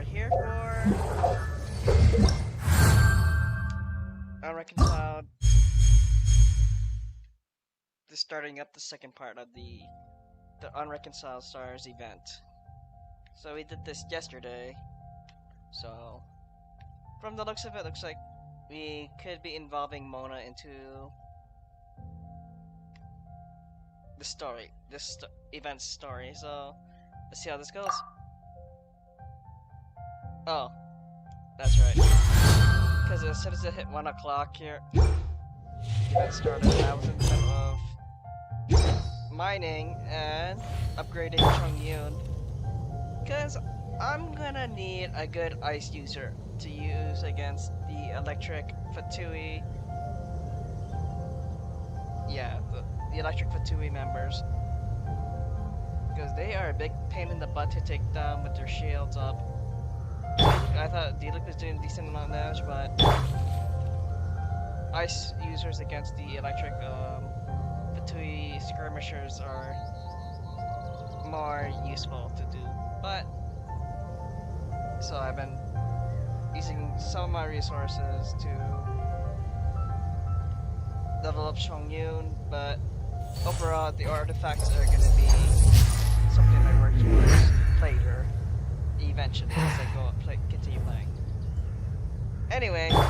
are here for Unreconciled. This starting up the second part of the Unreconciled Stars event. So we did this yesterday. So from the looks of it, looks like we could be involving Mona into the story, event's story. So let's see how this goes. Oh, that's right. Because as soon as it hit 1 o'clock here, the event started. I was in the middle of mining and upgrading Chongyun. Because I'm gonna need a good ice user to use against the electric Fatui. Yeah, the electric Fatui members. Because they are a big pain in the butt to take down with their shields up. I thought Diluc was doing a decent amount of damage, but ice users against the electric Fatui skirmishers are more useful to do. But so I've been using some of my resources to level up Chongyun, but overall the artifacts are going to be something I work towards later, eventually, as I go continue playing. Anyway, oh,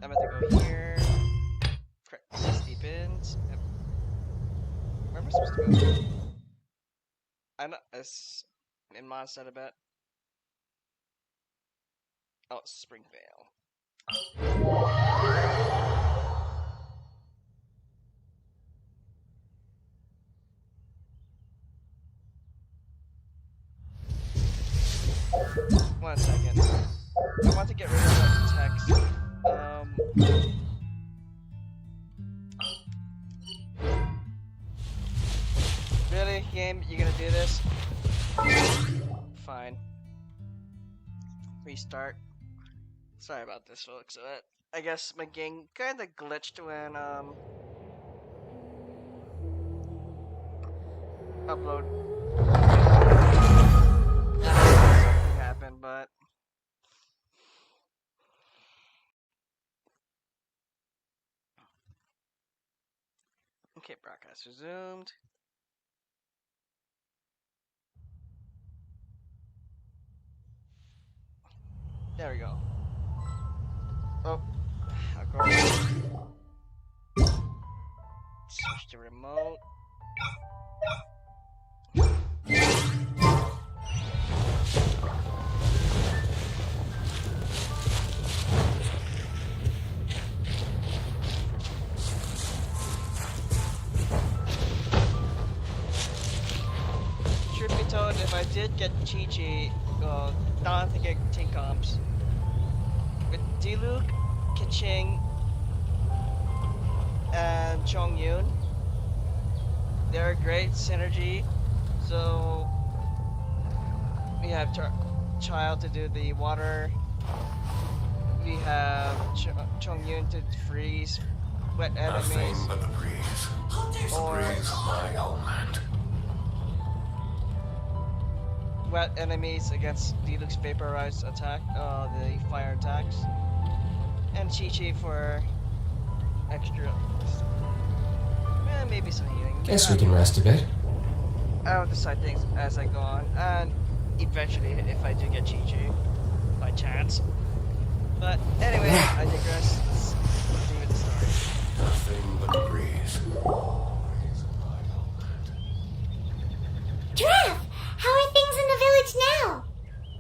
I'm going to go here. Correct, 60 bins. Where am I supposed to go? I'm not as in Mondstadt a bit. Oh, Springvale. One second. I want to get rid of that text. Really, game? You gonna do this? Fine. Restart. Sorry about this, folks. I guess my game kinda glitched when upload. Something happened, but okay, broadcast resumed. There we go. Oh, I'll go. Switch to remote. Truth be told, if I did get Chi-Chi, not to get team comps, with Diluc, Keqing, and Chongyun, they're a great synergy. So we have Child to do the water. We have Chongyun to freeze wet enemies. Nothing but the breeze. Or Breeze, my element. Wet enemies against Diluc's vaporized attack, the fire attacks. And Chi-Chi for extra, maybe some healing. Guess we can rest a bit. I'll decide things as I go on, and eventually if I do get Chi-Chi, by chance. But anyway, I digress. Let's continue with the story. Nothing but the breeze. Giraffe, how are things in the village now?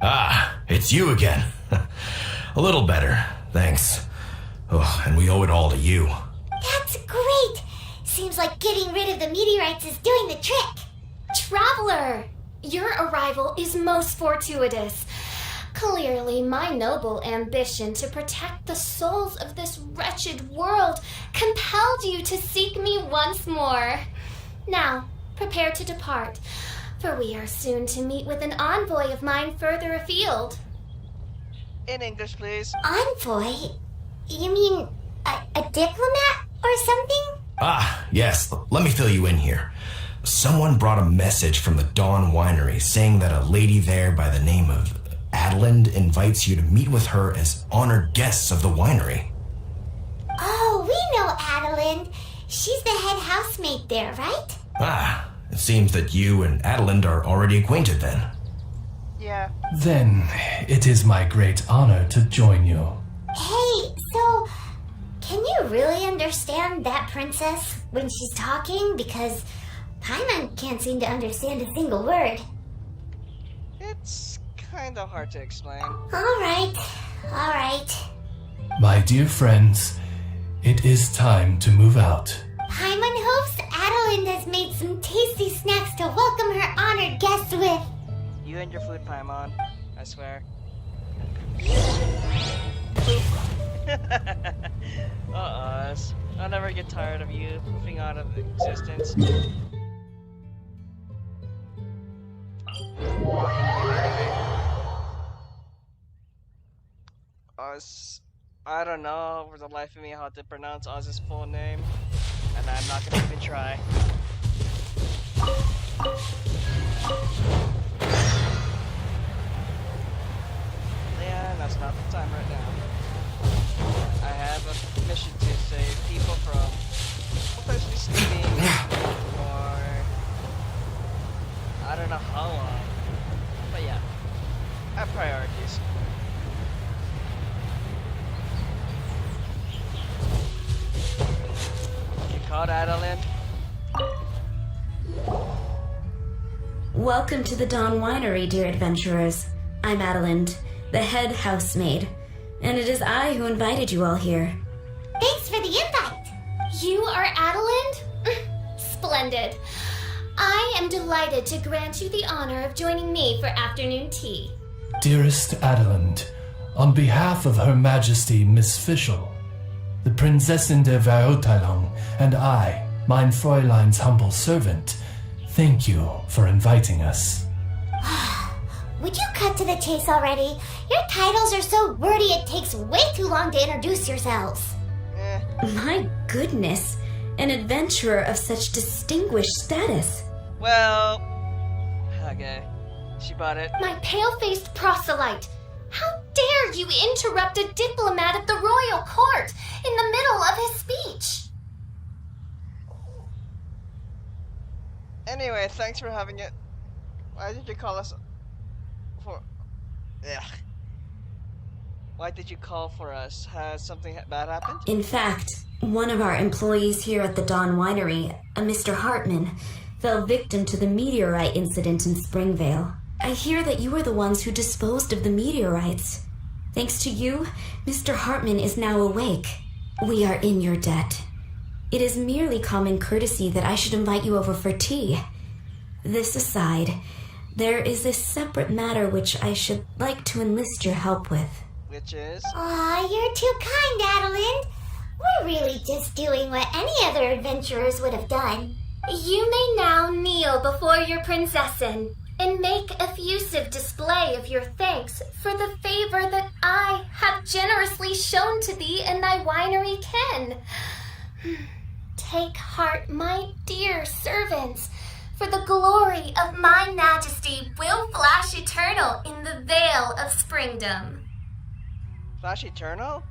Ah, it's you again. A little better, thanks. Oh, and we owe it all to you. That's great. Seems like getting rid of the meteorites is doing the trick. Traveler, your arrival is most fortuitous. Clearly, my noble ambition to protect the souls of this wretched world compelled you to seek me once more. Now, prepare to depart, for we are soon to meet with an envoy of mine further afield. In English, please. Envoy? You mean a diplomat or something? Ah, yes, let me fill you in here. Someone brought a message from the Dawn Winery saying that a lady there by the name of Adeline invites you to meet with her as honored guests of the winery. Oh, we know Adeline. She's the head housemaid there, right? Ah, it seems that you and Adeline are already acquainted then. Yeah. Then it is my great honor to join you. Hey, so can you really understand that princess when she's talking? Because Paimon can't seem to understand a single word. It's kinda hard to explain. All right. My dear friends, it is time to move out. Paimon hopes Adeline has made some tasty snacks to welcome her honored guests with. You and your food, Paimon. I swear. Uh-us. I'll never get tired of you poofing out of existence. I don't know for the life of me how to pronounce Oz's full name, and I'm not gonna even try. Yeah, that's not the time right now. I have a mission to save people from potentially sleeping for I don't know how long. But yeah, I have priorities. You caught Adeline? Welcome to the Dawn Winery, dear adventurers. I'm Adeline, the head housemaid, and it is I who invited you all here. Thanks for the invite. You are Adeline? Splendid. I am delighted to grant you the honor of joining me for afternoon tea. Dearest Adeline, on behalf of Her Majesty Miss Fischl, the Prinzessin der Verurteilung, and I, mein Fräulein's humble servant, thank you for inviting us. Would you cut to the chase already? Your titles are so wordy it takes way too long to introduce yourselves. My goodness, an adventurer of such distinguished status. Well, okay. She bought it. My pale-faced proselyte! How dare you interrupt a diplomat of the royal court in the middle of his speech? Anyway, thanks for having it. Why did you call us for... Ugh. Why did you call for us? Has something bad happened? In fact, one of our employees here at the Dawn Winery, a Mr. Hartman, fell victim to the meteorite incident in Springvale. I hear that you were the ones who disposed of the meteorites. Thanks to you, Mr. Hartman is now awake. We are in your debt. It is merely common courtesy that I should invite you over for tea. This aside, there is a separate matter which I should like to enlist your help with. Which is? Aw, you're too kind, Adeline. We're really just doing what any other adventurers would have done. You may now kneel before your princessin and make effusive display of your thanks for the favor that I have generously shown to thee and thy winery ken. Take heart, my dear servants, for the glory of my majesty will flash eternal in the vale of springdom. Flash Eternal?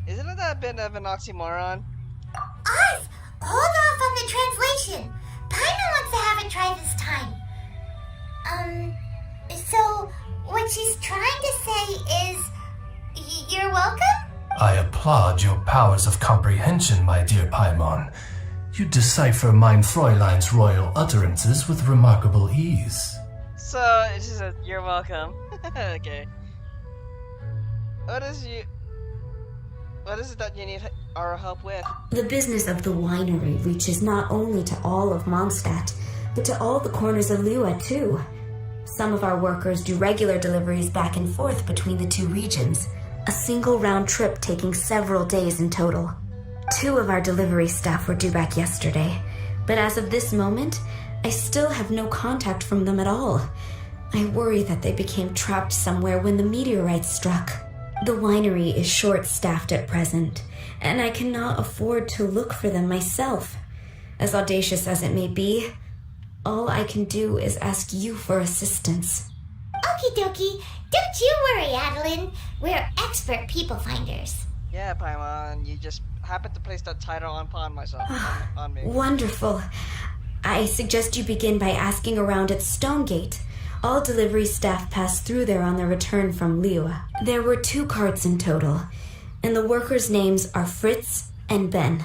Isn't that a bit of an oxymoron? Oz, hold off on the translation. Paimon wants to have it try this time. So what she's trying to say is, you're welcome? I applaud your powers of comprehension, my dear Paimon. You decipher mein Fräulein's royal utterances with remarkable ease. So, it's just a, you're welcome. Okay. What is it that you need our help with? The business of the winery reaches not only to all of Mondstadt, but to all the corners of Lua, too. Some of our workers do regular deliveries back and forth between the two regions, a single round trip taking several days in total. 2 of our delivery staff were due back yesterday, but as of this moment, I still have no contact from them at all. I worry that they became trapped somewhere when the meteorites struck. The winery is short-staffed at present, and I cannot afford to look for them myself. As audacious as it may be, All I can do is ask you for assistance. Okie dokie. Don't you worry, Adeline. We're expert people finders. Yeah, Paimon, you just happened to place that title upon myself, on me. Wonderful. I suggest you begin by asking around at Stonegate. All delivery staff pass through there on their return from Liyue. There were 2 carts in total, and the workers' names are Fritz and Ben.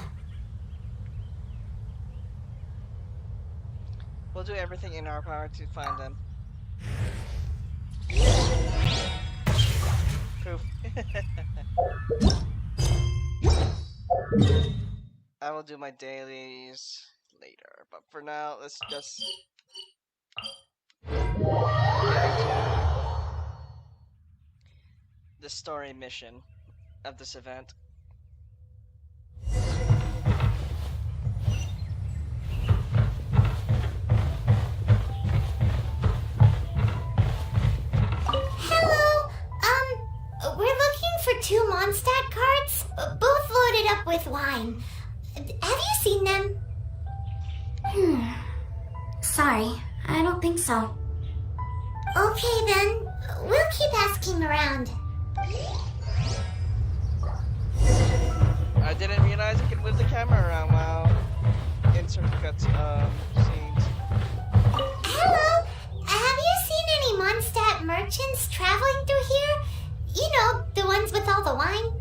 We'll do everything in our power to find them. Proof. I will do my dailies later, but for now, let's just get into the story mission of this event. Hello. We're looking for 2 Mondstadt carts, both loaded up with wine. Have you seen them? Sorry, I don't think so. Okay then. We'll keep asking around. I didn't realize I could move the camera around while insert cuts scenes. Hello. Have you seen any Mondstadt merchants traveling through here? You know, the ones with all the wine?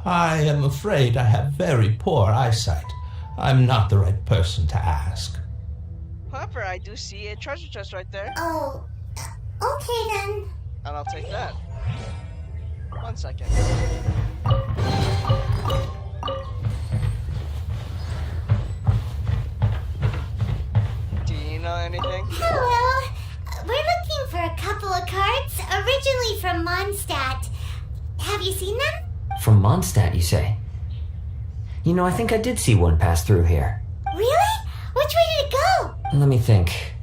I am afraid I have very poor eyesight. I'm not the right person to ask. However, I do see a treasure chest right there, Oh, okay then. and I'll take that. 1 second. Do you know anything? Hello. We're looking for a couple of carts, originally from Mondstadt. Have you seen them? From Mondstadt, you say? You know, I think I did see one pass through here. Really? Which way did it go? Let me think.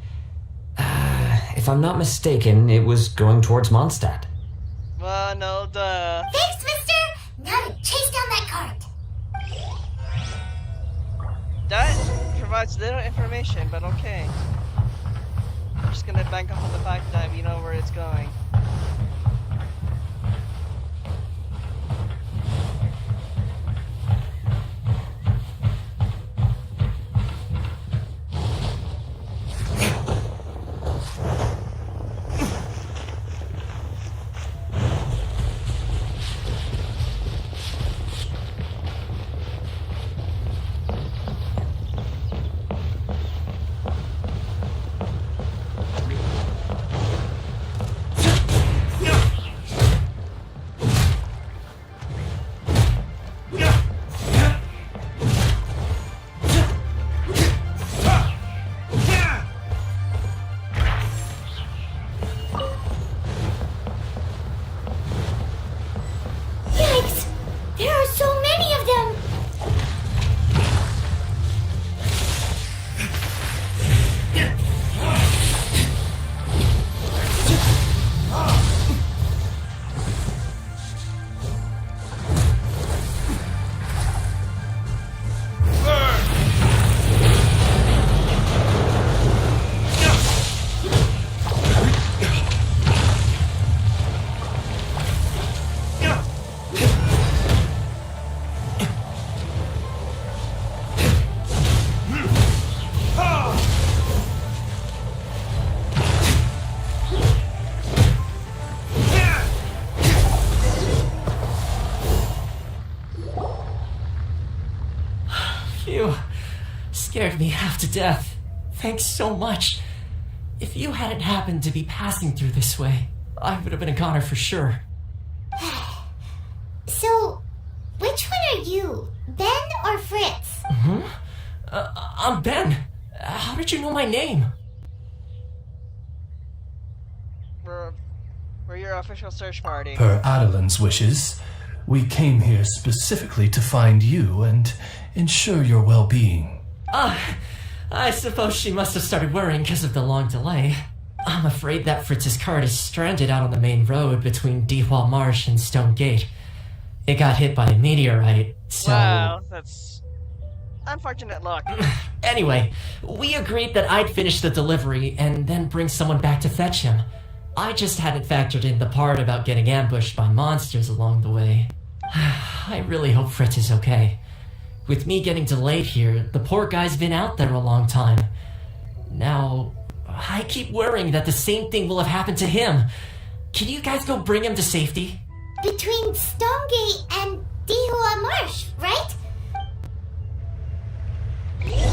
If I'm not mistaken, it was going towards Mondstadt. Well, no, duh. Thanks, mister. Now to chase down that cart. That provides little information, but okay. I'm just gonna bank off on the fact that we know where it's going. Yikes! There are so many of them! You scared me half to death. Thanks so much. If you hadn't happened to be passing through this way, I would have been a goner for sure. So, which one are you? Ben or Fritz? I'm Ben. How did you know my name? We're your official search party. Per Adeline's wishes, we came here specifically to find you and ensure your well-being. I suppose she must have started worrying because of the long delay. I'm afraid that Fritz's cart is stranded out on the main road between Deepwall Marsh and Stone Gate. It got hit by a meteorite, so... Wow, that's... Unfortunate luck. Anyway, we agreed that I'd finish the delivery and then bring someone back to fetch him. I just hadn't factored in the part about getting ambushed by monsters along the way. I really hope Fritz is okay. With me getting delayed here, the poor guy's been out there a long time. Now, I keep worrying that the same thing will have happened to him. Can you guys go bring him to safety? Between Stonegate and Dihua Marsh, right? Here.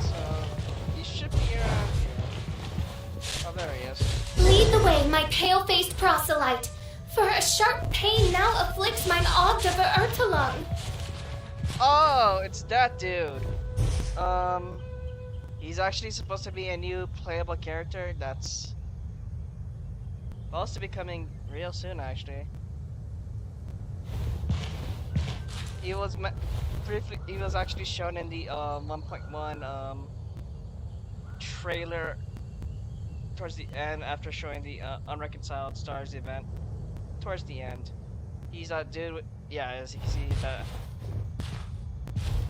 So, he should be around here. Oh, there he is. Lead the way, my pale-faced proselyte, for a sharp pain now afflicts mine Ogdover Ertalung. Oh, it's that dude. He's actually supposed to be a new playable character that's supposed to be coming real soon, actually. He was briefly. He was actually shown in the 1.1 trailer towards the end after showing the Unreconciled Stars event. Towards the end, he's that dude with, yeah, as you can see, the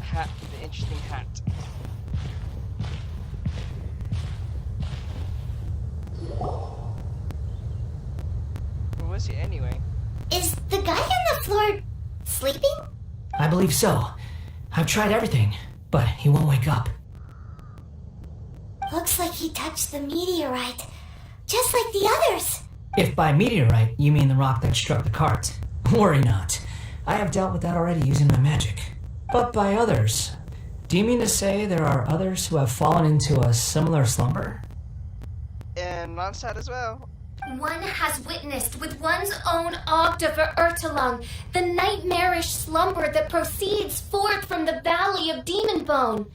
hat, the interesting hat. Who was he anyway? Is the guy on the floor sleeping? I believe so. I've tried everything, but he won't wake up. Looks like he touched the meteorite, just like the others. If by meteorite you mean the rock that struck the cart, worry not. I have dealt with that already using my magic. But by others, do you mean to say there are others who have fallen into a similar slumber? And Mondstadt as well. One has witnessed with one's own Ogdover Ertalung the nightmarish slumber that proceeds forth from the Valley of Demon Bone.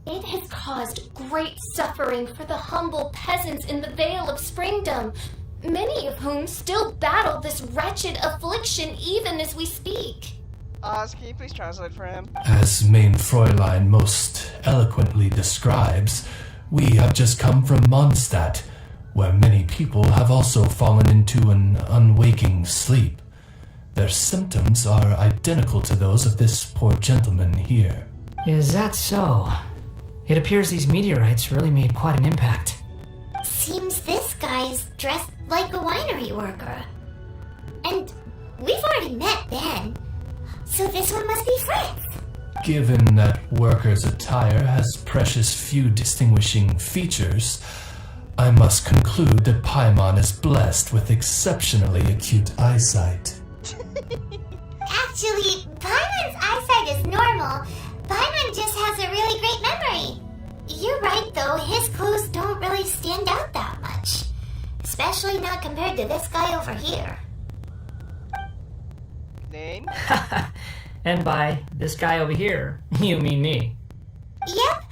It has caused great suffering for the humble peasants in the Vale of Springdom, many of whom still battle this wretched affliction even as we speak. Oz, can you please translate for him? As Main Fräulein most eloquently describes, we have just come from Mondstadt, where many people have also fallen into an unwaking sleep. Their symptoms are identical to those of this poor gentleman here. Is that so? It appears these meteorites really made quite an impact. Seems this guy's dressed like a winery worker. And we've already met Ben, so this one must be Fritz. Given that worker's attire has precious few distinguishing features, I must conclude that Paimon is blessed with exceptionally acute eyesight. Actually, Paimon's eyesight is normal. Paimon just has a really great memory. You're right, though. His clues don't really stand out that much. Especially not compared to this guy over here. Name? And by this guy over here, you mean me. Yep.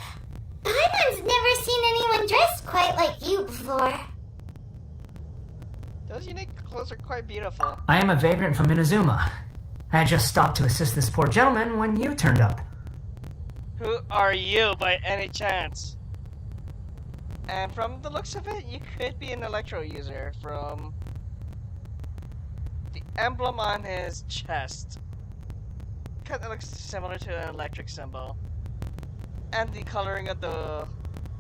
Paimon's never seen anyone dressed quite like you before. Those unique clothes are quite beautiful. I am a vagrant from Inazuma. I had just stopped to assist this poor gentleman when you turned up. Who are you by any chance? And from the looks of it, you could be an Electro user from the emblem on his chest. Kind of looks similar to an electric symbol. And the coloring of the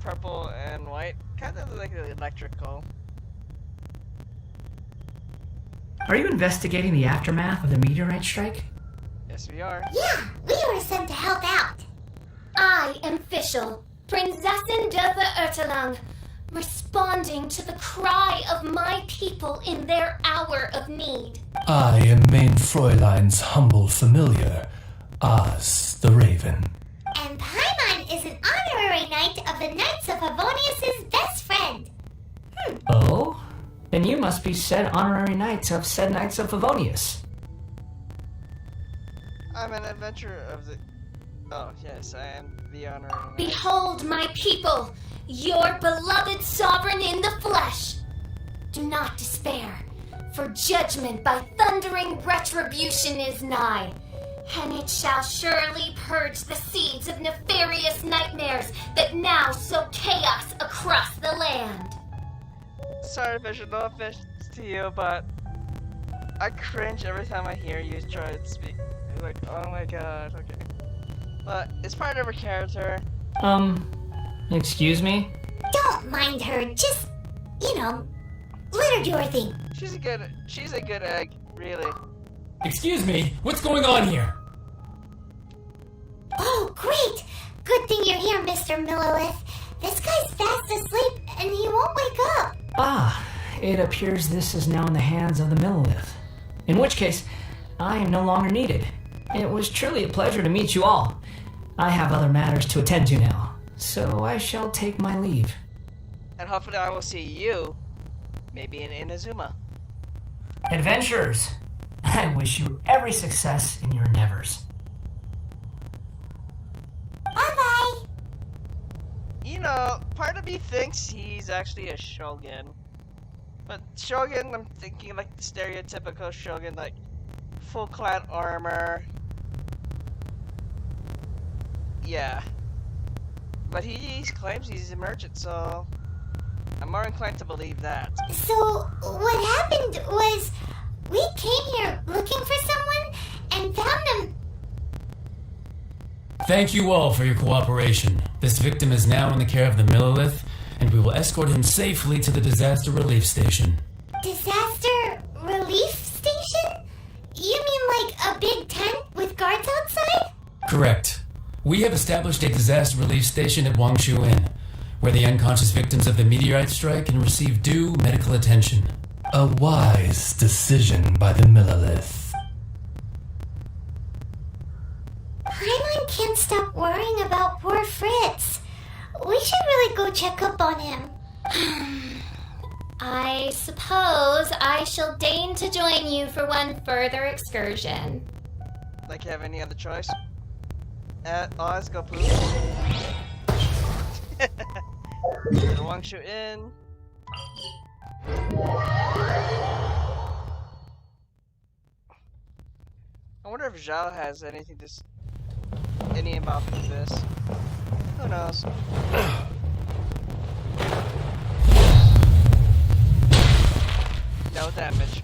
purple and white, kind of like electrical. Are you investigating the aftermath of the meteorite strike? Yes, we are. Yeah, we were sent to help out. I am Fischl, Prinzessin Dother Ertalung, responding to the cry of my people in their hour of need. I am Main Fräulein's humble familiar. Oz the Raven. And Paimon is an honorary knight of the Knights of Favonius' best friend. Oh? Then you must be said honorary knight of said Knights of Favonius. I'm an adventurer of the... Oh, yes, I am the honorary knight. Behold, my people, your beloved sovereign in the flesh. Do not despair, for judgment by thundering retribution is nigh, and it shall surely purge the seeds of nefarious nightmares that now sow chaos across the land. Sorry, Fisher, no offense to you, but I cringe every time I hear you try to speak. It's like, oh my god, okay. But it's part of her character. Excuse me? Don't mind her, just, let her do her thing. She's a good egg, really. Excuse me, what's going on here? Oh, great! Good thing you're here, Mr. Millilith. This guy's fast asleep and he won't wake up. Ah, it appears this is now in the hands of the Millilith. In which case, I am no longer needed. It was truly a pleasure to meet you all. I have other matters to attend to now, so I shall take my leave. And hopefully I will see you, maybe in Inazuma. Adventurers, I wish you every success in your endeavors. Bye-bye. Part of me thinks he's actually a shogun. But shogun, I'm thinking like the stereotypical shogun, like full clad armor. Yeah. But he claims he's a merchant, so I'm more inclined to believe that. So, what happened was, we came here looking for someone and found them. Thank you all for your cooperation. This victim is now in the care of the Millilith, and we will escort him safely to the disaster relief station. Disaster relief station? You mean like a big tent with guards outside? Correct. We have established a disaster relief station at Wangshu Inn, where the unconscious victims of the meteorite strike can receive due medical attention. A wise decision by the Millilith. Paimon can't stop worrying about poor Fritz. We should really go check up on him. I suppose I shall deign to join you for one further excursion. Like you have any other choice? Oz, go poop. The Wangshu Inn. I wonder if Zhao has anything to any involvement with this. Who knows? No damage.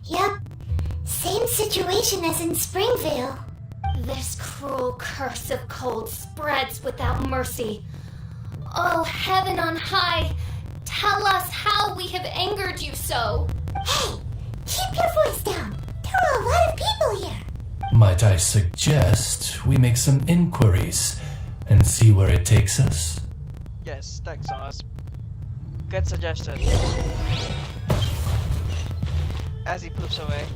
Yep. Same situation as in Springvale. This cruel curse of cold spreads without mercy. Oh, heaven on high, tell us how we have angered you so. Hey, keep your voice down. There are a lot of people here. Might I suggest we make some inquiries and see where it takes us? Yes, thanks, Oz. Good suggestion. As he poops away.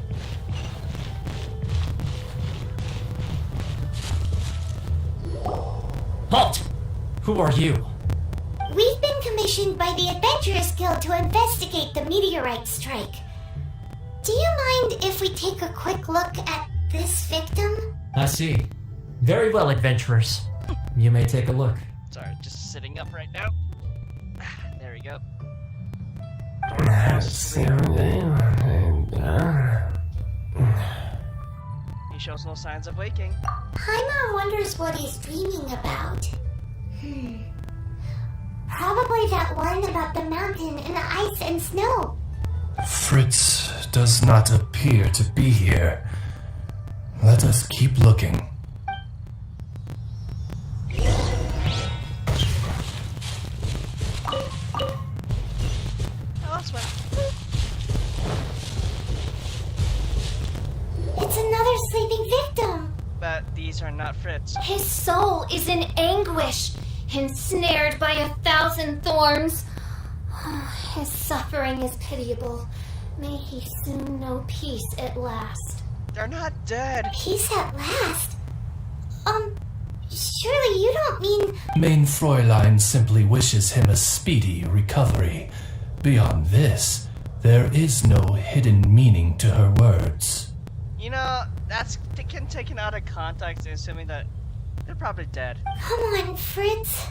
Halt! Who are you? We've been commissioned by the Adventurers Guild to investigate the meteorite strike. Do you mind if we take a quick look at this victim? I see. Very well, adventurers. You may take a look. Sorry, just sitting up right now. There we go. He shows no signs of waking. Paimon wonders what he's dreaming about. Probably that one about the mountain and the ice and snow. Fritz does not appear to be here. Let us keep looking. Oh, that's one. It's another sleeping victim. But these are not Fritz. His soul is in anguish, ensnared by 1,000 thorns. His suffering is pitiable, May he soon know peace at last. They're not dead. Peace at last? Surely you don't mean... Main Fräulein simply wishes him a speedy recovery. Beyond this, there is no hidden meaning to her words. You know, that's taken out of context and assuming that they're probably dead. Come on, Fritz.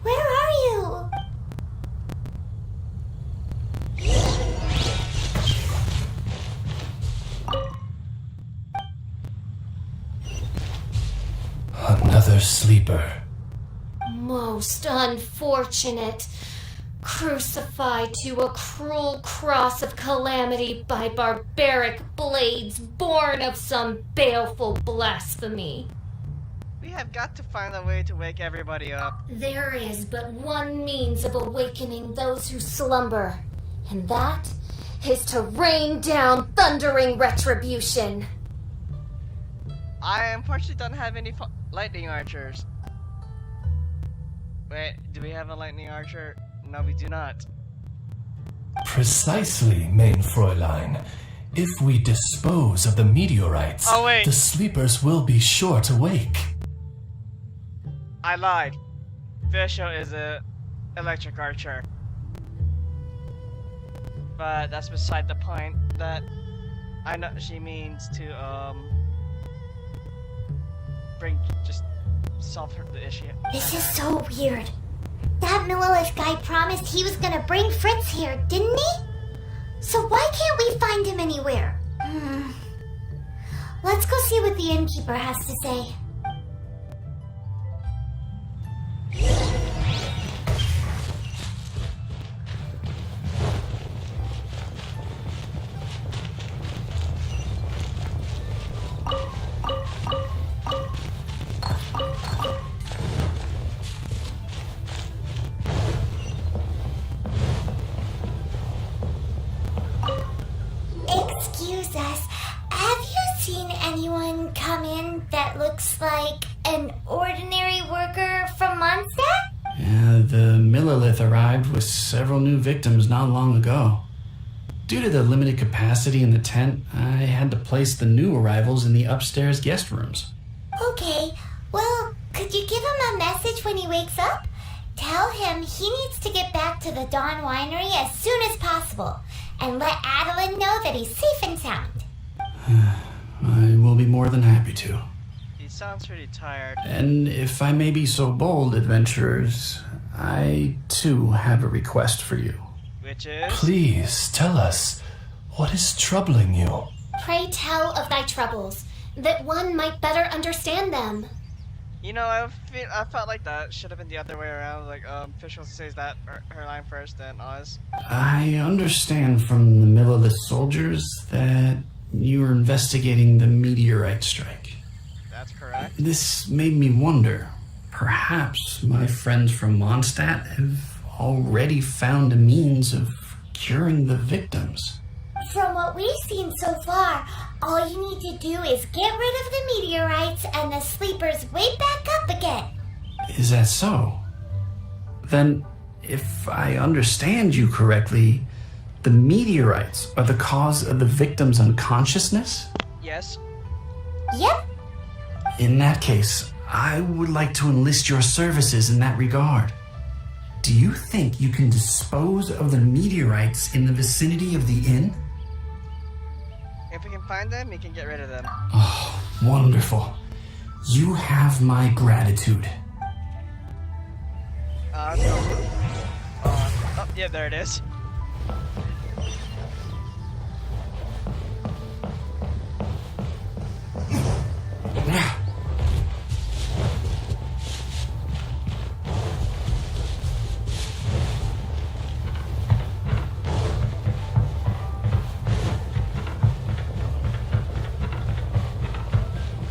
Where are you? Another sleeper. Most unfortunate. Crucified to a cruel cross of calamity by barbaric blades born of some baleful blasphemy. We have got to find a way to wake everybody up. There is but one means of awakening those who slumber, and that is to rain down thundering retribution. I unfortunately don't have any lightning archers. Wait, do we have a lightning archer? No, we do not. Precisely, Main Fräulein. If we dispose of the meteorites, Oh, wait. the sleepers will be sure to wake. I lied. Fisher is a electric archer. But that's beside the point. That I know she means to solve the issue. This is so weird. That Millilith guy promised he was gonna bring Fritz here, didn't he? So why can't we find him anywhere? Let's go see what the innkeeper has to say. Excuse us, have you seen anyone come in that looks like an ordinary worker from Mondstadt? Yeah, the Millilith arrived with several new victims not long ago. Due to the limited capacity in the tent, I had to place the new arrivals in the upstairs guest rooms. Okay, well, could you give him a message when he wakes up? Tell him he needs to get back to the Dawn Winery as soon as possible, and let Adeline know that he's safe and sound. I will be more than happy to. He sounds pretty tired. And if I may be so bold, adventurers, I too have a request for you. Which is? Please tell us, what is troubling you? Pray tell of thy troubles, that one might better understand them. You know, I felt like that should have been the other way around. Like, Fisher says that her line first, then Oz. I understand from the Millilith soldiers that you are investigating the meteorite strike. That's correct. This made me wonder, perhaps my friends from Mondstadt have already found a means of curing the victims. From what we've seen so far, all you need to do is get rid of the meteorites and the sleepers wake back up again. Is that so? Then, if I understand you correctly, the meteorites are the cause of the victim's unconsciousness? Yes. Yep. In that case, I would like to enlist your services in that regard. Do you think you can dispose of the meteorites in the vicinity of the inn? If we can find them, we can get rid of them. Oh, wonderful. You have my gratitude. Oh, yeah, there it is.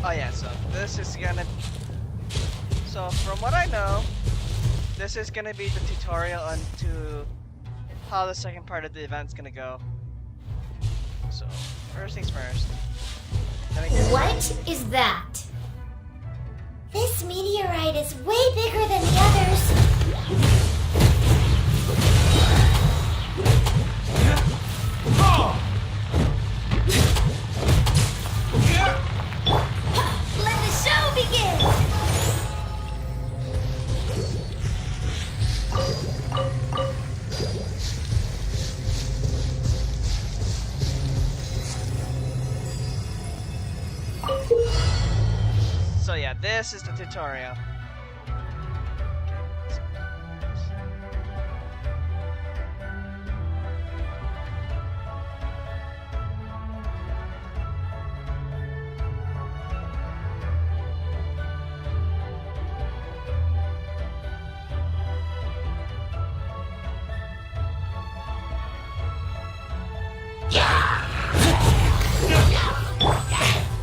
Oh yeah, so this is gonna... So from what I know, this is gonna be the tutorial onto how the second part of the event's gonna go. So, first things first. What is that? This meteorite is way bigger than the others. So yeah, this is the tutorial.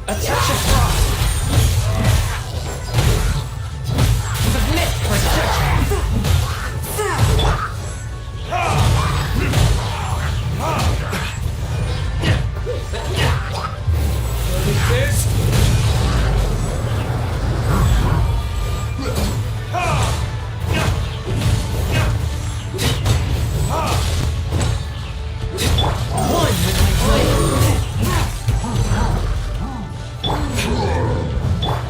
A touch of frost. Submit for search.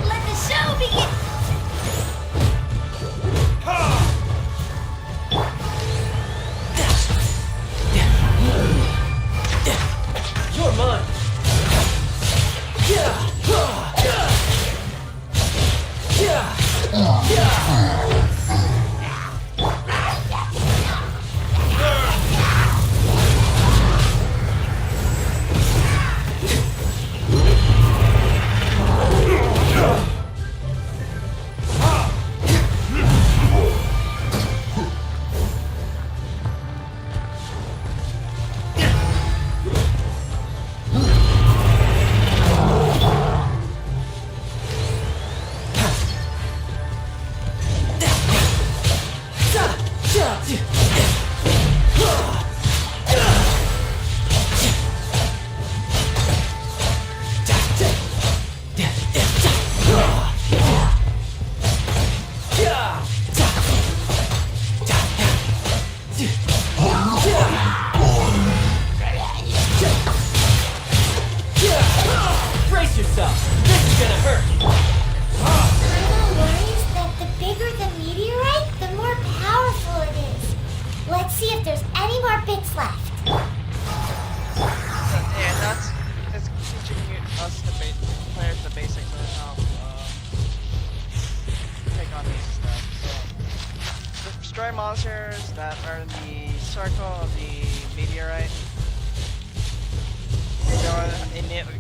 Let the show begin! You're mine. Brace yourself. This is gonna hurt. Bruno worries that the bigger the meteorite, the more powerful it is. Let's see if there's any more bits left. Yeah, it's teaching us players the basics of how take on these stuff. So destroy monsters that are in the circle of the meteorite.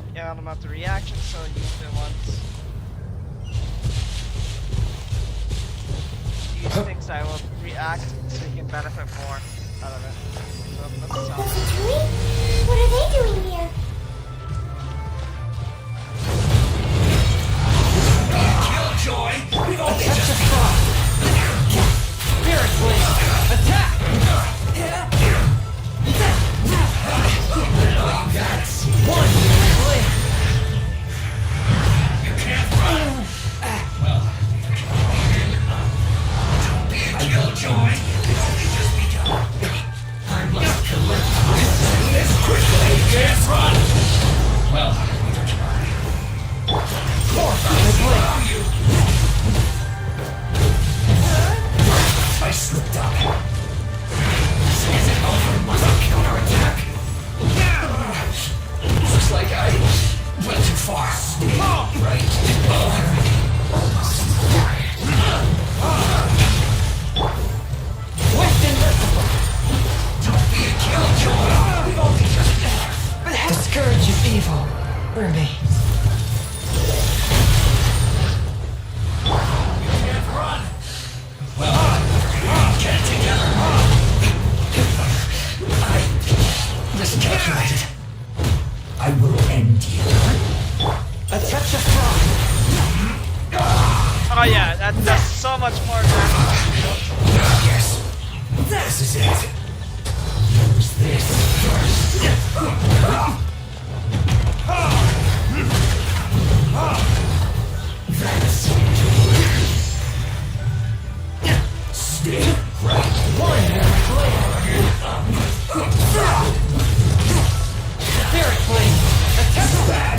They are them up the reaction, so use them once. Use things that will react so you can benefit more out of it. So that's the sound. Ratatouille? What are they doing here? Killjoy! We've only just frost. Spirit Blade! Attack! That's one blade. You can't run. Well, don't be a killjoy. It's only just begun. I must collect this quickly. You can't run. Well, you. I slipped up. Is it over? Must I counterattack? Looks like I went too far. Right. Swift and merciful. Don't be a killjoy. We've only just The scourge of evil remains. You can't run. Well, get it together. I miscalculated. I will end you. A touch of frost. Oh yeah, that does so much more damage. Yes. This is it. Use this first. That's stay right. Spirit Blade. Attack! Bad.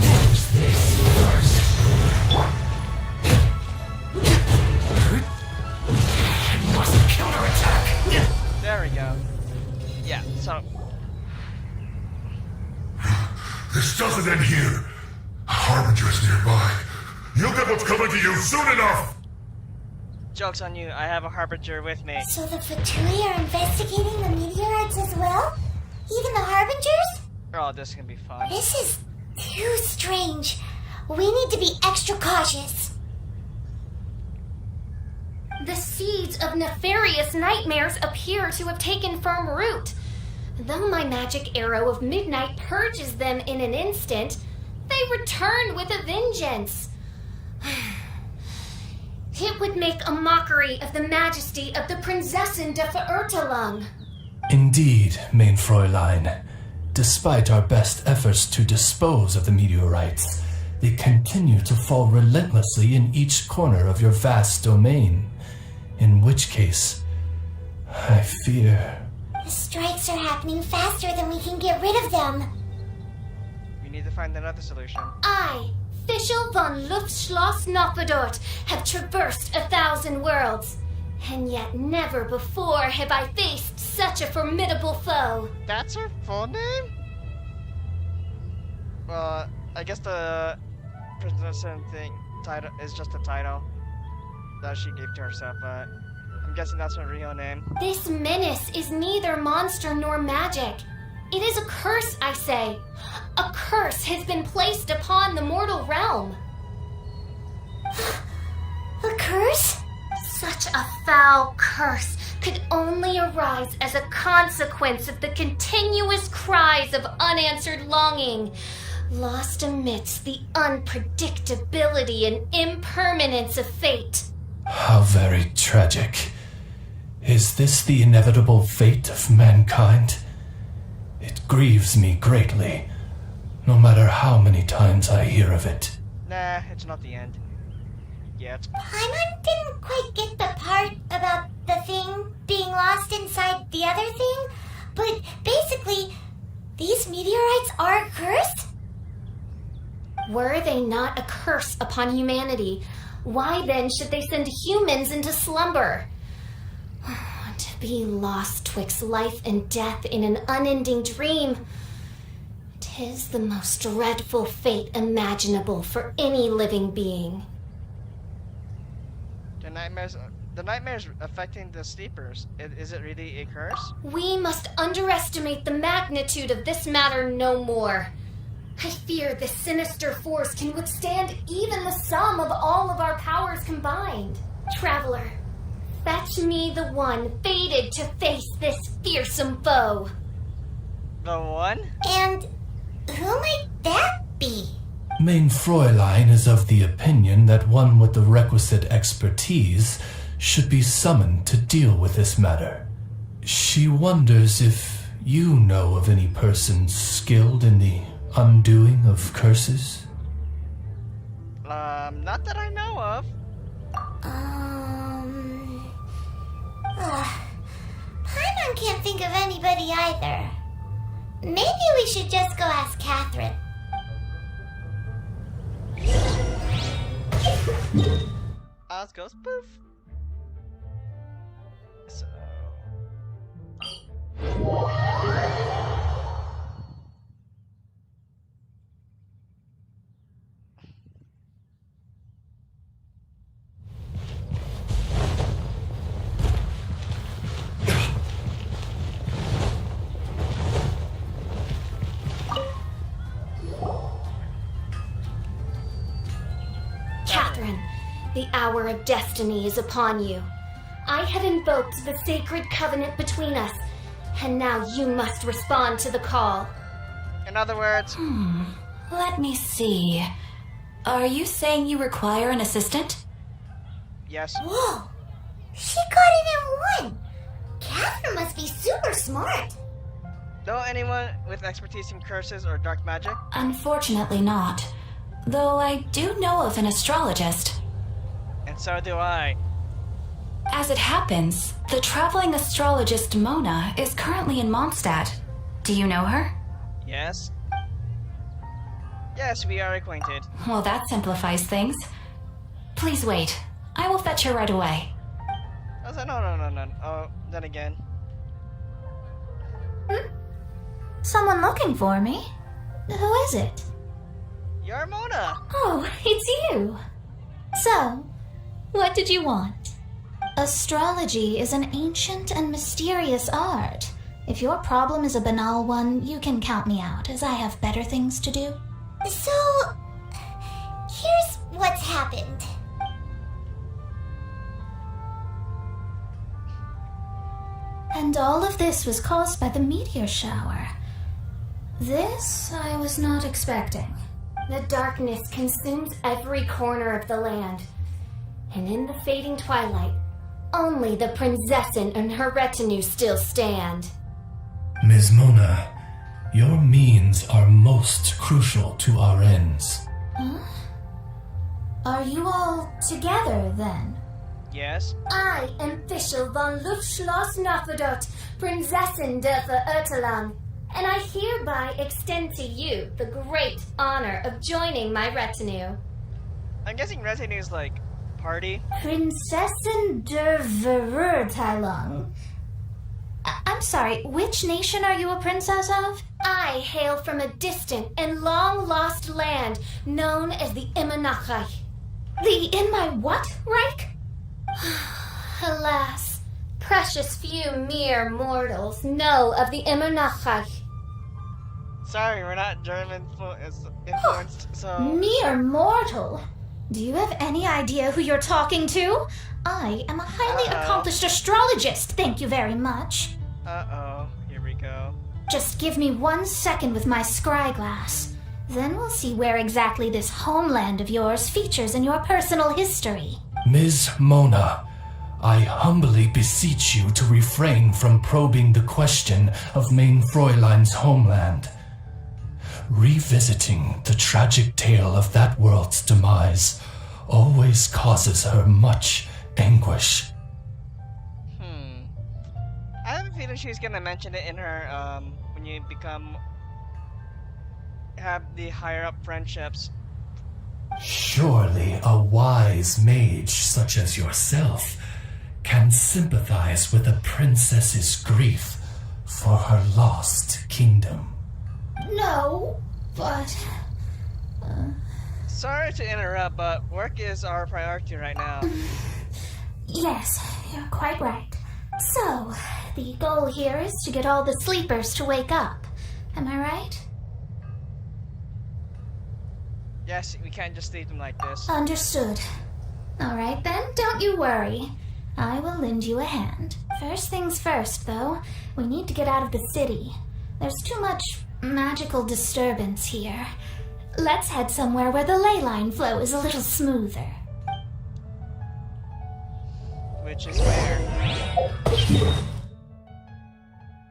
Use this first. I must counterattack. There we go. Yeah, so This doesn't end here. Harbinger's nearby. You'll get what's coming to you soon enough! Joke's on you, I have a Harbinger with me. So the Fatui are investigating the meteorites as well? Even the Harbingers? Oh, this is gonna be fun. This is too strange. We need to be extra cautious. The seeds of nefarious nightmares appear to have taken firm root. Though my magic arrow of midnight purges them in an instant, they return with a vengeance. It would make a mockery of the majesty of the Prinzessin de Verurtelung. Indeed, mein Fräulein. Despite our best efforts to dispose of the meteorites, they continue to fall relentlessly in each corner of your vast domain. In which case, I fear... The strikes are happening faster than we can get rid of them. We need to find another solution. I, Fischl von Luftschloss Nopfadort, have traversed 1,000 worlds, and yet never before have I faced such a formidable foe. That's her full name? I guess the Prinzessin thing title is just a title that she gave to herself, but I'm guessing that's her real name. This menace is neither monster nor magic. It is a curse, I say. A curse has been placed upon the mortal realm. A curse? Such a foul curse could only arise as a consequence of the continuous cries of unanswered longing, lost amidst the unpredictability and impermanence of fate. How very tragic. Is this the inevitable fate of mankind? It grieves me greatly, no matter how many times I hear of it. Nah, it's not the end. Yet. Paimon didn't quite get the part about the thing being lost inside the other thing, but basically, these meteorites are cursed? Were they not a curse upon humanity, why then should they send humans into slumber? To be lost twixt life and death in an unending dream, 'tis the most dreadful fate imaginable for any living being. The nightmares affecting the sleepers. Is it really a curse? We must underestimate the magnitude of this matter no more. I fear this sinister force can withstand even the sum of all of our powers combined. Traveler, fetch me the one fated to face this fearsome foe. The one? And who might that be? Mein Fräulein is of the opinion that one with the requisite expertise should be summoned to deal with this matter. She wonders if you know of any person skilled in the undoing of curses? Not that I know of. Paimon can't think of anybody either. Maybe we should just go ask Catherine. Oz goes poof. So... Catherine, the hour of destiny is upon you. I have invoked the sacred covenant between us, and now you must respond to the call. In other words... Let me see. Are you saying you require an assistant? Yes. Whoa! She got it in one! Catherine must be super smart. Know anyone with expertise in curses or dark magic? Unfortunately not. Though I do know of an astrologist. And so do I. As it happens, the traveling astrologist Mona is currently in Mondstadt. Do you know her? Yes. Yes, we are acquainted. Well, that simplifies things. Please wait. I will fetch her right away. I was like, no. Oh, then again. Someone looking for me? Who is it? You're Mona! Oh, it's you. So, what did you want? Astrology is an ancient and mysterious art. If your problem is a banal one, you can count me out, as I have better things to do. So, here's what's happened. And all of this was caused by the meteor shower. This I was not expecting. The darkness consumes every corner of the land. And in the fading twilight, only the Prinzessin and her retinue still stand. Ms. Mona, your means are most crucial to our ends. Huh? Are you all together, then? Yes? I am Fischl von Luftschloss Nafadot, Prinzessin der Verurteilung, and I hereby extend to you the great honor of joining my retinue. I'm guessing retinue is like party. Prinzessin der Verurteilung. I'm sorry, which nation are you a princess of? I hail from a distant and long-lost land known as the Immernachtreich. The in my what, Reich? Alas, precious few mere mortals know of the Immernachtreich. Sorry, we're not German influenced, so... Mere mortal? Do you have any idea who you're talking to? I am a highly accomplished astrologist, thank you very much. Uh-oh, here we go. Just give me 1 second with my scry glass. Then we'll see where exactly this homeland of yours features in your personal history. Ms. Mona, I humbly beseech you to refrain from probing the question of Main Fräulein's homeland. Revisiting the tragic tale of that world's demise always causes her much anguish. I have a feeling she's gonna mention it in her, when you have the higher up friendships. Surely a wise mage such as yourself can sympathize with a princess's grief for her lost kingdom. No, but... Sorry to interrupt, but work is our priority right now. Yes, you're quite right. So, the goal here is to get all the sleepers to wake up. Am I right? Yes, we can't just leave them like this. Understood. Alright then, don't you worry. I will lend you a hand. First things first, though, we need to get out of the city. There's too much magical disturbance here. Let's head somewhere where the ley line flow is a little smoother. Which is where?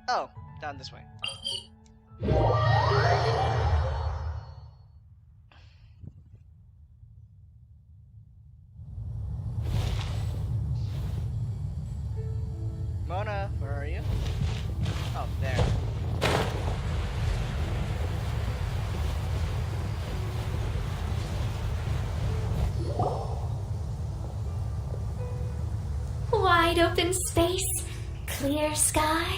Oh, down this way. Mona, where are you? Oh, there. Wide open space, clear sky.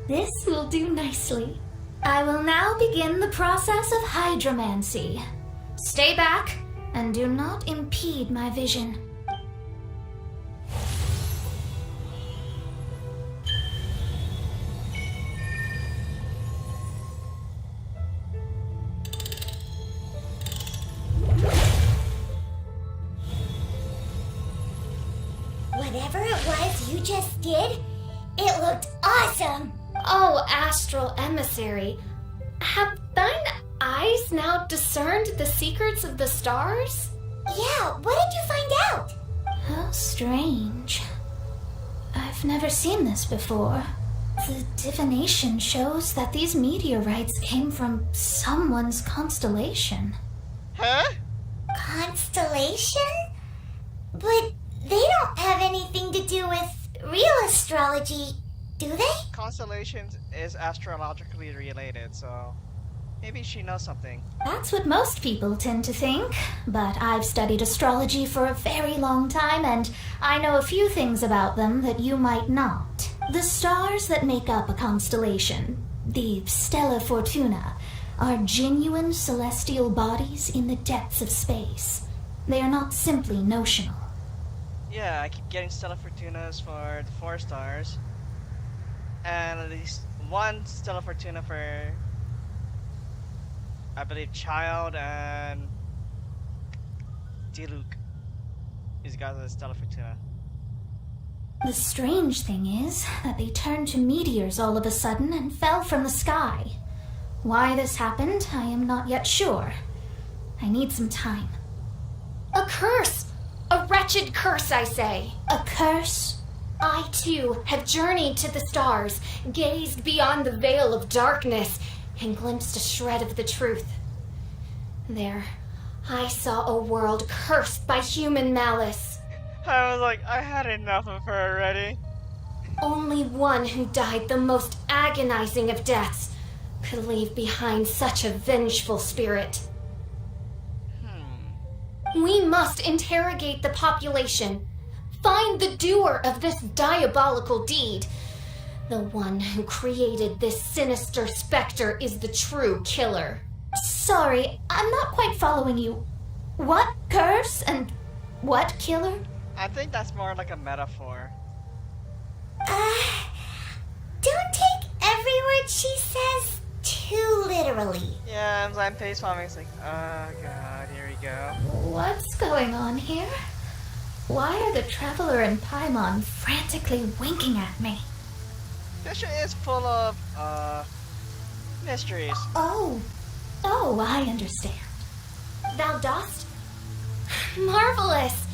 This will do nicely. I will now begin the process of hydromancy. Stay back and do not impede my vision. Whatever it was you just did, it looked awesome. Oh, astral emissary, have thine eyes now discerned the secrets of the stars? Yeah, what did you find out? How strange. I've never seen this before. The divination shows that these meteorites came from someone's constellation. Huh? Constellation? But they don't have anything to do with real astrology, do they? Constellations is astrologically related, so maybe she knows something. That's what most people tend to think, but I've studied astrology for a very long time, and I know a few things about them that you might not. The stars that make up a constellation, the Stella Fortuna, are genuine celestial bodies in the depths of space. They are not simply notional. Yeah, I keep getting Stella Fortunas for the 4 stars. And at least 1 Stella Fortuna for, I believe, Child and D-Luke. These guys are the Stella Fortuna. The strange thing is that they turned to meteors all of a sudden and fell from the sky. Why this happened, I am not yet sure. I need some time. A curse! A wretched curse, I say. A curse? I, too, have journeyed to the stars, gazed beyond the veil of darkness, and glimpsed a shred of the truth. There, I saw a world cursed by human malice. I was like, I had enough of her already. Only one who died the most agonizing of deaths could leave behind such a vengeful spirit. We must interrogate the population. Find the doer of this diabolical deed. The one who created this sinister specter is the true killer. Sorry, I'm not quite following you. What curse and what killer? I think that's more like a metaphor. Don't take every word she says too literally. Yeah, I'm face palming. It's like, oh god, here we go. What's going on here? Why are the Traveler and Paimon frantically winking at me? This shit is full of, mysteries. Oh, I understand. Thou dost? Marvelous!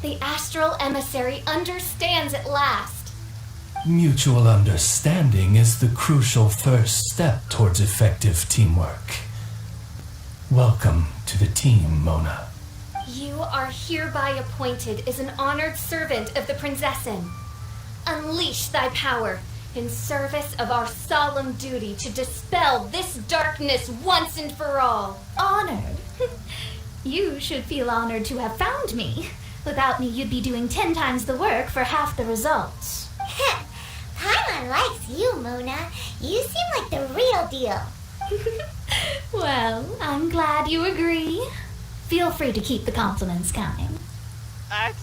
The astral emissary understands at last. Mutual understanding is the crucial first step towards effective teamwork. Welcome to the team, Mona. You are hereby appointed as an honored servant of the Prinzessin. Unleash thy power in service of our solemn duty to dispel this darkness once and for all. Honored? You should feel honored to have found me. Without me, you'd be doing 10 times the work for half the results. Paimon likes you, Mona. You seem like the real deal. Well, I'm glad you agree. Feel free to keep the compliments coming. I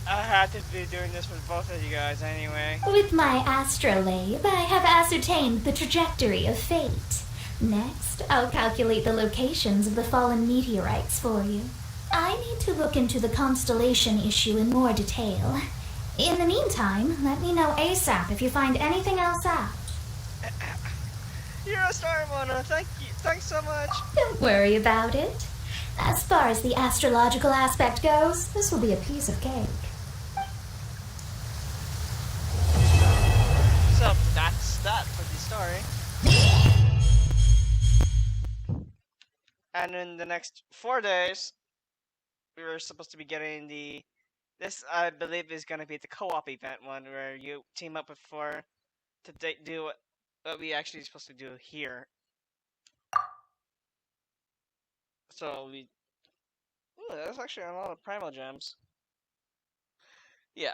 had to be doing this with both of you guys anyway. With my astrolabe, I have ascertained the trajectory of fate. Next, I'll calculate the locations of the fallen meteorites for you. I need to look into the constellation issue in more detail. In the meantime, let me know ASAP if you find anything else out. You're a star, Mona. Thank you. Thanks so much. Don't worry about it. As far as the astrological aspect goes, this will be a piece of cake. So that's that for the story. And in the next 4 days, we were supposed to be getting this I believe is going to be the co-op event one where you team up with 4 to do what we actually supposed to do here. So there's actually a lot of primal gems. Yeah.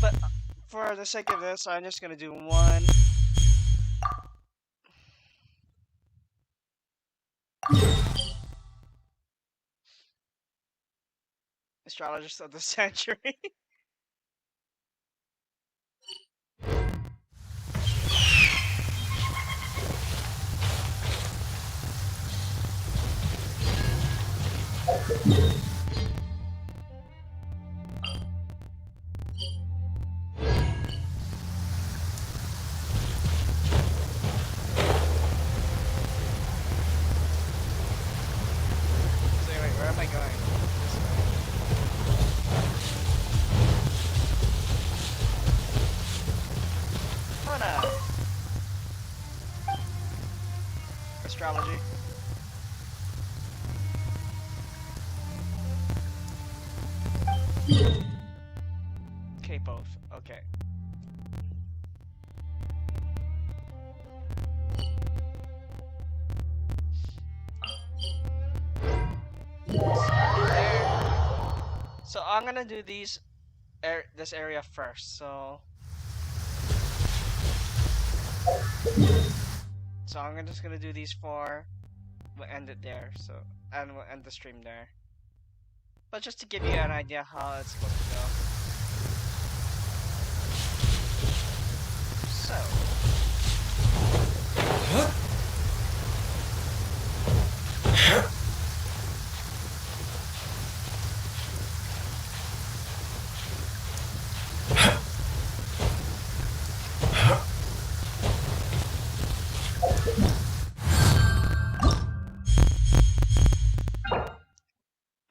But for the sake of this, I'm just gonna do one. Astrologist of the Century. So wait, where am I going? This way. Mona! Astrology. Okay, both. Okay. So I'm gonna do this area first. So So I'm just gonna do these 4. We'll end it there. So and we'll end the stream there. But just to give you an idea how it's supposed to go. So.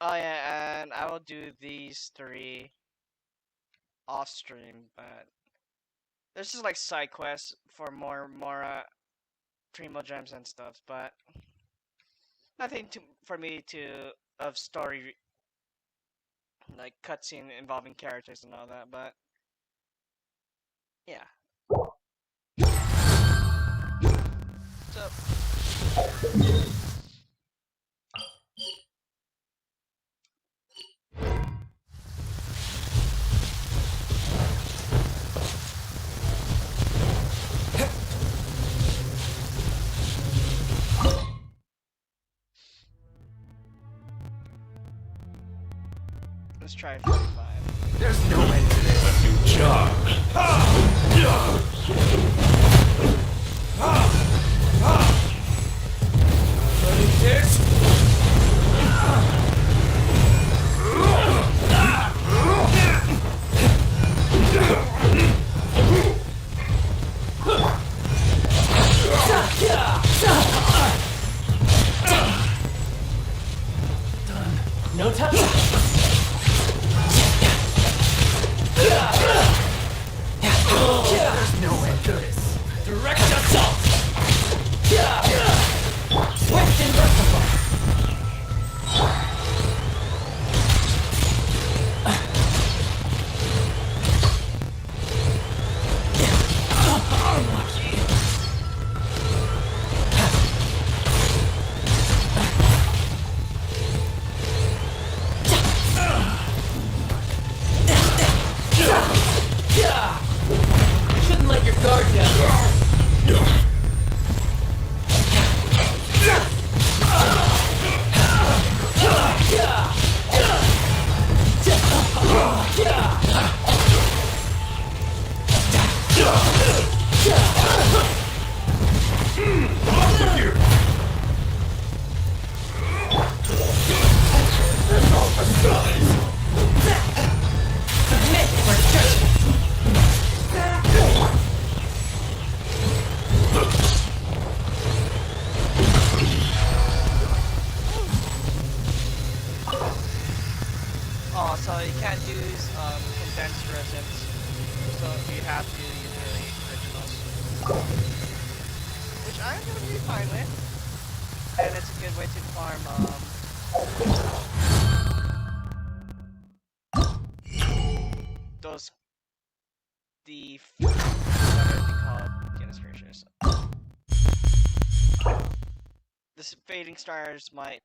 Oh yeah, and I will do these 3 off stream, but there's just like side quests for more primo gems and stuff, but nothing for me to of story like cutscene involving characters and all that. But yeah. So. Let's try 45. There's no end to this. You charge. This. No touch. There's no end to this. Direct assault. Swift and merciful. Shouldn't let your guard down. Oh, so you can't use condensed resins, so you have to use the originals, which I'm gonna be fine with, and it's a good way to farm those what are they called? Goodness gracious. The fading stars might.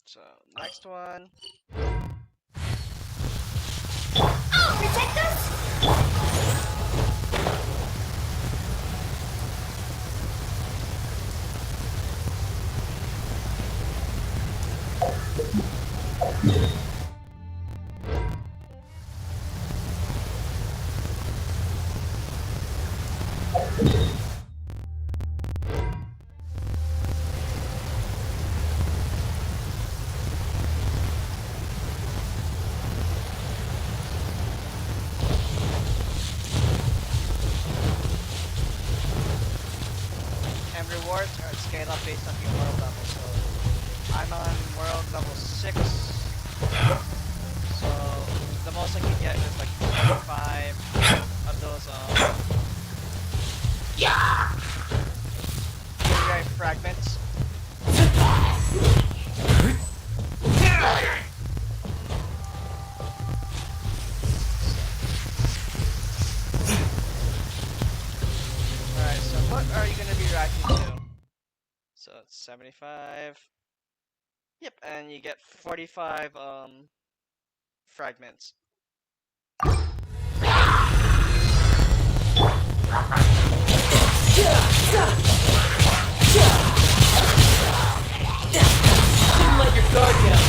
So, next one. Oh, protect us! And rewards are scaled up based on your world level. So I'm on world level 6. So the most I can get is like 25 of those meteorite fragments. Alright, so what are you gonna be racking to? So it's 75. Yep, and you get 45 fragments. Didn't let your guard down.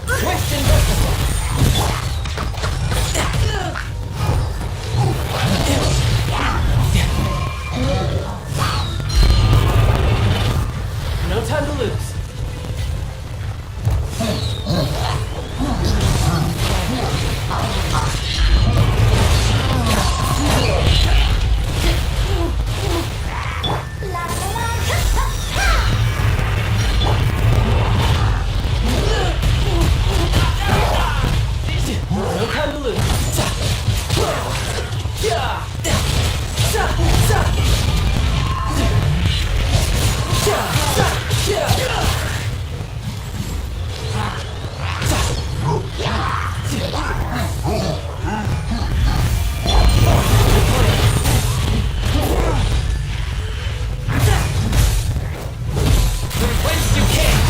Twist invincible. No time to lose. No time to lose. Whence you came.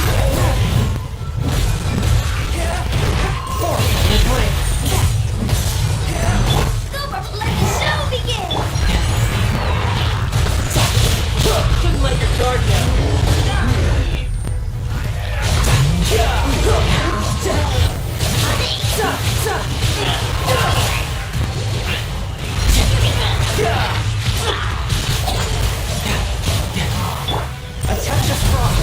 Show begin! Couldn't let your guard down. A touch of frost.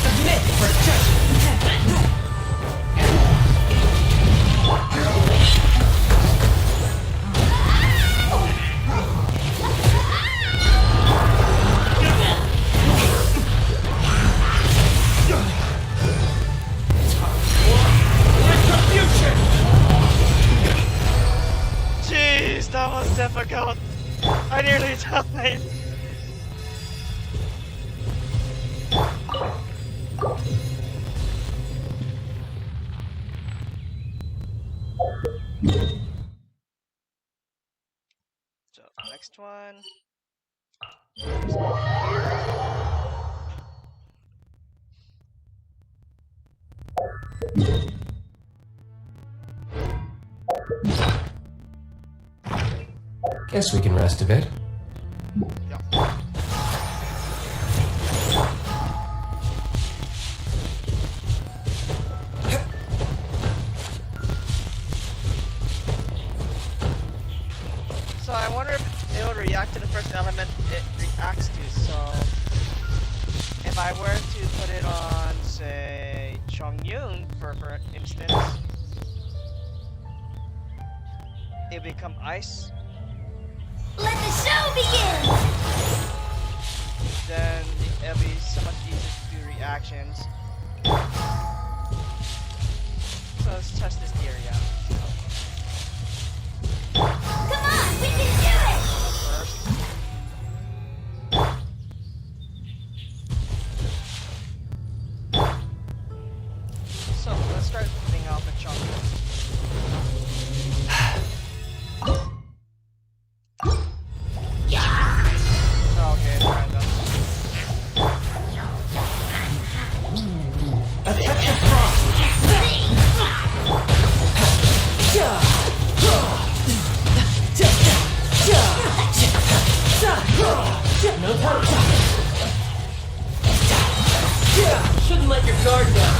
Submit for judgment. Jeez, that was difficult. I nearly died. So, next one. Guess we can rest a bit. Yeah. So I wonder if it will react to the first element it reacts to. So if I were to put it on, say, Chongyun for instance, it would become ice. Let the show begin! Then it'll be so much easier to do reactions. So let's test this theory out. Come on, we can do it! First. So let's start putting off a chunk. Okay, random. A touch of frost. No time. Shouldn't let your guard down.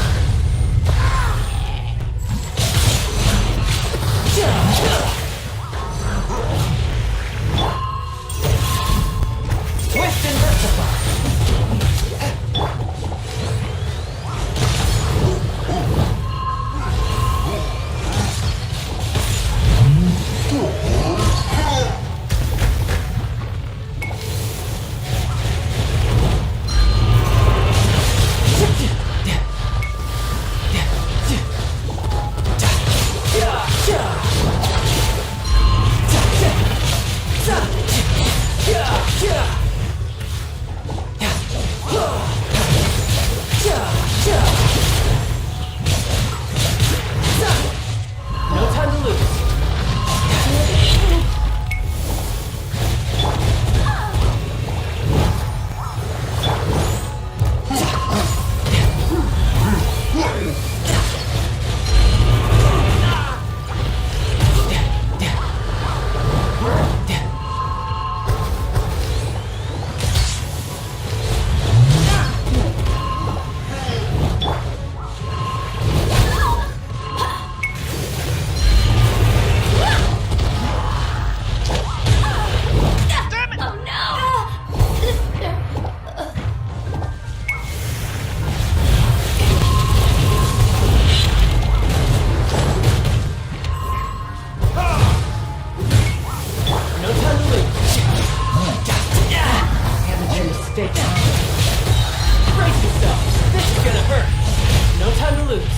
Brace yourself. This is gonna hurt. No time to lose.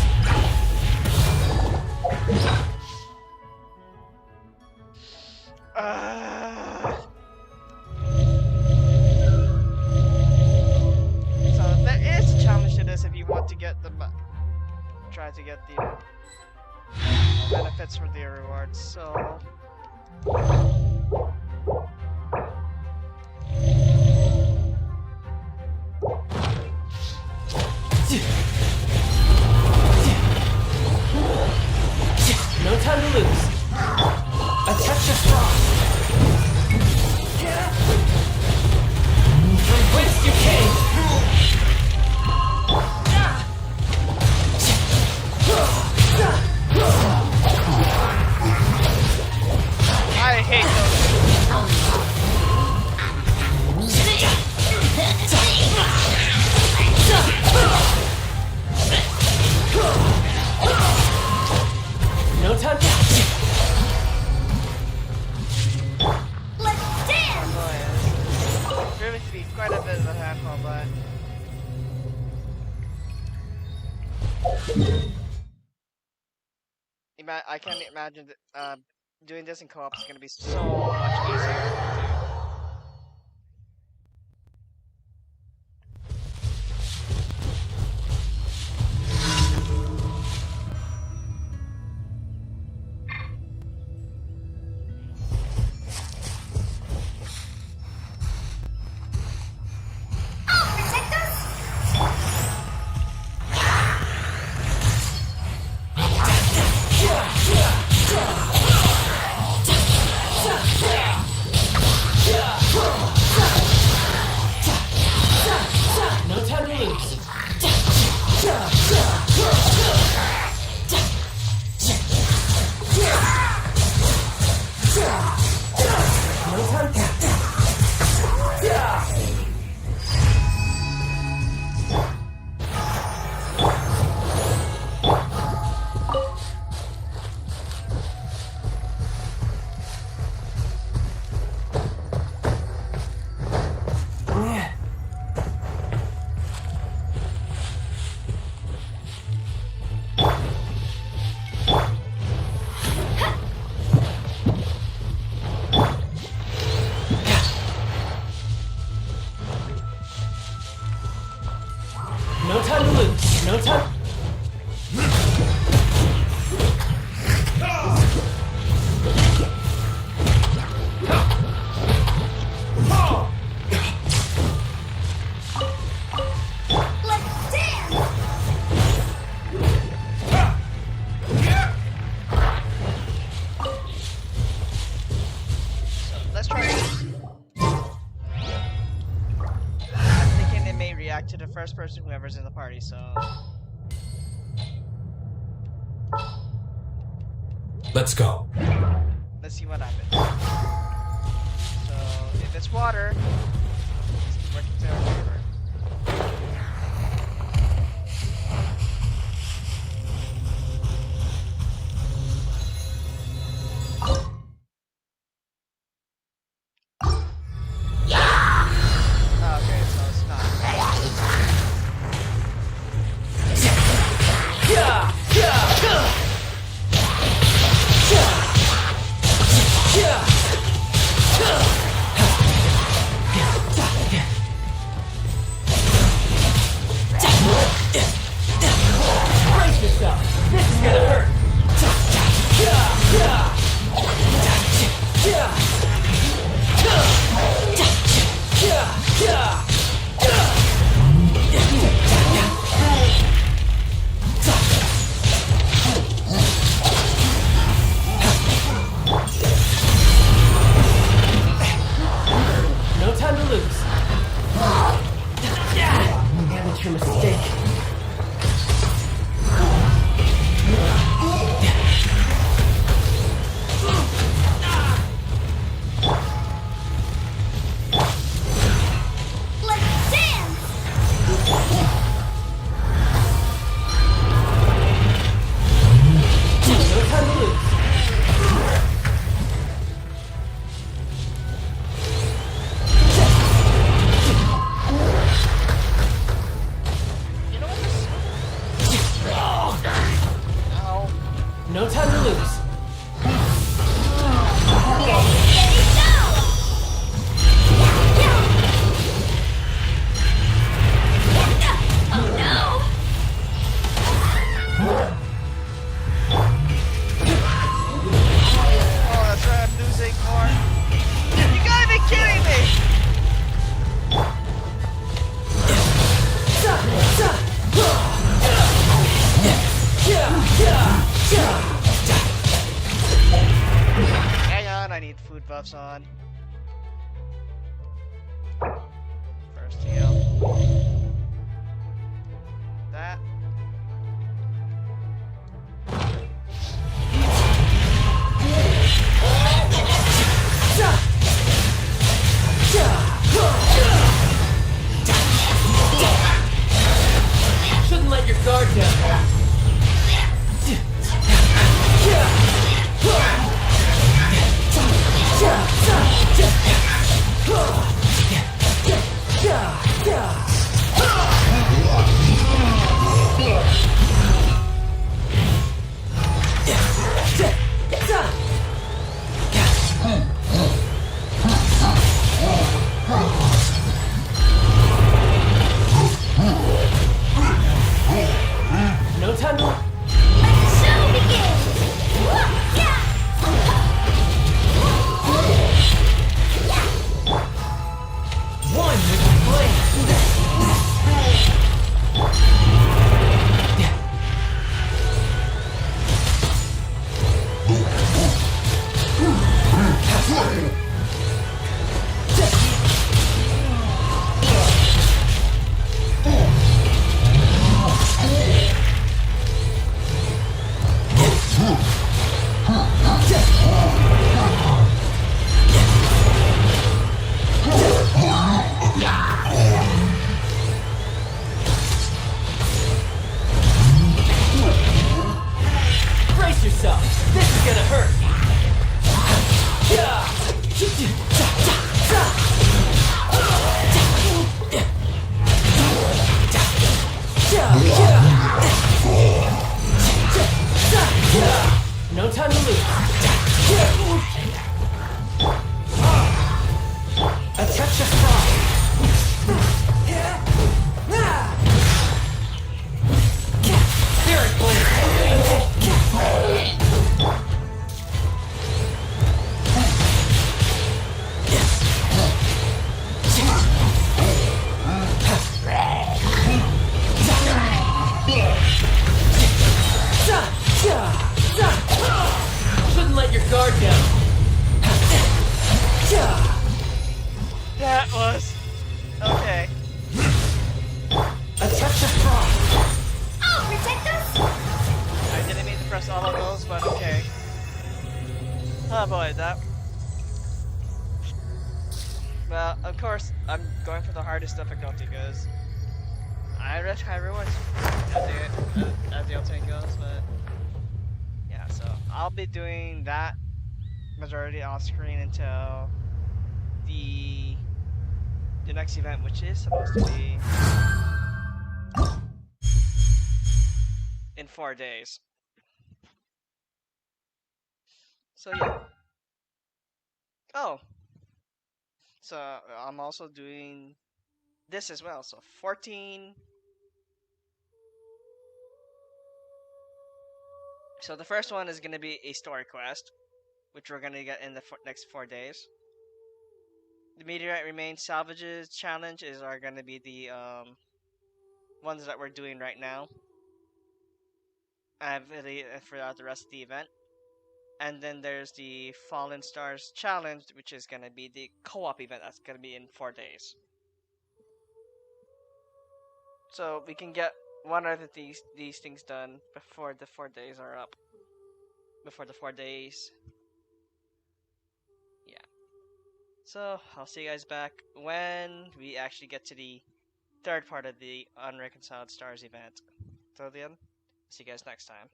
So there is a challenge to this if you want to get the try to get the benefits from the rewards. So no time to lose. A touch of frost. From whence you came. I hate No time to... Let's dance! proving to be quite a bit of a handful, but I can't imagine that doing this in co-op is going to be so much easier. No time to lose. No time to... No time to lose. No time... Let's dance! Let's try this. I'm thinking it may react to the first person whoever's in the party, so Let's go. let's see what happens. So if it's water, it's working to our favor. Okay, so it's not. buffs on. First heal. That. Shouldn't let your guard down. No time to... Show begins! One with the flame. Brace yourself. This is gonna hurt. No time to lose. A touch of frost. Spirit blade. Shouldn't let your guard down. That was okay. A touch of frost. Oh, protect us! I didn't mean to press all of those, but okay. Oh boy, that. Well, of course, I'm going for the hardest difficulty because I risk high rewards as the ultimate goes, but yeah, so I'll be doing that majority off screen until the next event, which is supposed to be in 4 days. So yeah. Oh. So I'm also doing this as well. So 14. So the first one is going to be a story quest, which we're going to get in the next 4 days. The meteorite remains salvages challenge are going to be the ones that we're doing right now. Throughout the rest of the event. And then there's the Fallen Stars challenge, which is going to be the co-op event. That's going to be in 4 days. So we can get one of these things done before the 4 days are up. Before the 4 days. Yeah. So I'll see you guys back when we actually get to the third part of the Unreconciled Stars event. Till then, see you guys next time.